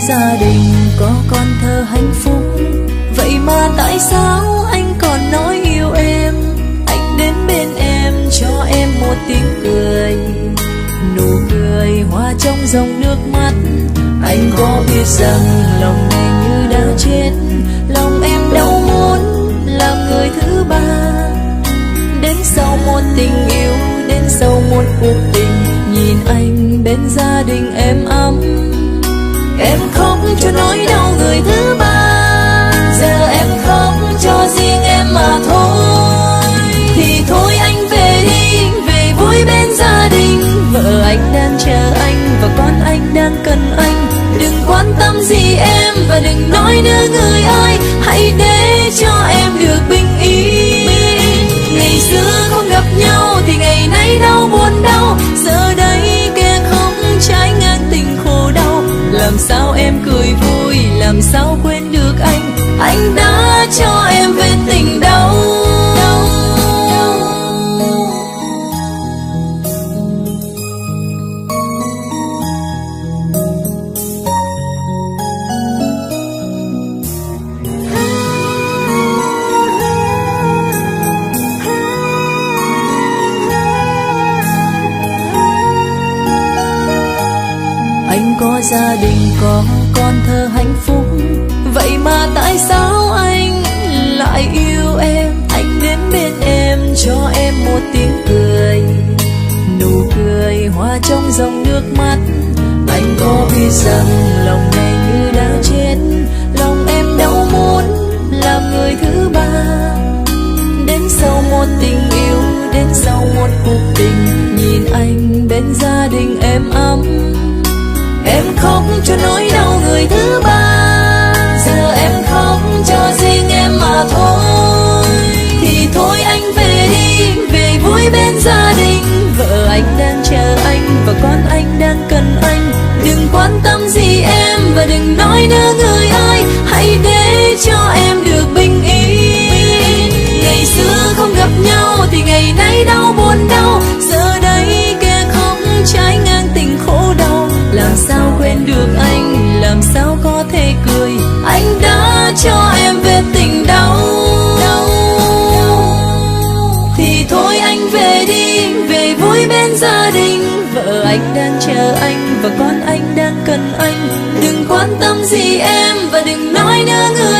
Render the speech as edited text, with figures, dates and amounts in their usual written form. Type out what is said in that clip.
gia đình có con thơ hạnh phúc, vậy mà tại sao anh còn nói yêu em? Anh đến bên em cho em một tiếng cười, nụ cười hoa trong dòng nước mắt. Anh có biết rằng lòng này như đã chết, lòng em đâu muốn làm người thứ ba. Đến sau một tình yêu, đến sau một cuộc tình, nhìn anh bên gia đình em ấm, em khóc cho nỗi đau người thứ ba. Giờ em khóc cho riêng em mà thôi. Thì thôi anh về đi, về vui bên gia đình. Vợ anh đang chờ anh và con anh đang cần anh. Đừng quan tâm gì em và đừng nói nữa người ơi, hãy để cho em được bình yên. Ngày xưa không gặp nhau thì ngày nay đau buồn đau, giờ đây kẻ không trái ngang tình khổ đau. Làm sao em cười vui, làm sao quên được anh đã cho em về tình đau. Anh có gia đình, có con thơ hạnh phúc, vậy mà tại sao anh lại yêu em? Anh đến bên em cho em một tiếng cười, nụ cười hoa trong dòng nước mắt. Anh có biết rằng lòng này như đã chết, lòng em đâu muốn làm người thứ ba. Đến sau một tình yêu, đến sau một cuộc tình, nhìn anh bên gia đình em ấm, em khóc cho nỗi đau người thứ ba. Giờ em khóc cho riêng em mà thôi. Thì thôi anh về đi, về vui bên gia đình. Vợ anh đang chờ anh và con anh đang cần anh. Đừng quan tâm gì em và đừng nói nữa người ơi, hãy để cho em được bình yên. Ngày xưa không gặp nhau thì ngày nay đau buồn đau, giờ đây kẻ không trái ngang tình khổ đau. Làm sao quên được anh, làm sao có thể cười, anh đã cho em về tình đau. Thì thôi anh về đi, về vui bên gia đình. Vợ anh đang chờ anh và con anh đang cần anh. Đừng quan tâm gì em và đừng nói nữa người